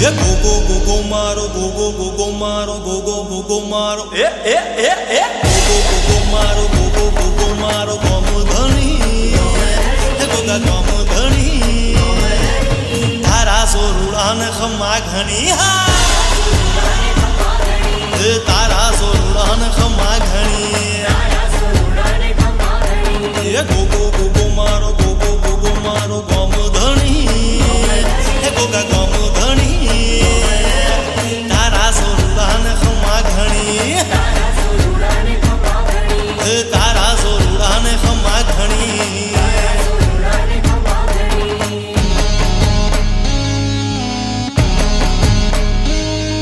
એ go મારો go મારો go મારો એ ગો મારો ગો મારો ગમ ધણી એ ગોગા ગમ ધણી તારા સોરુડા ને ખમા ઘણી હા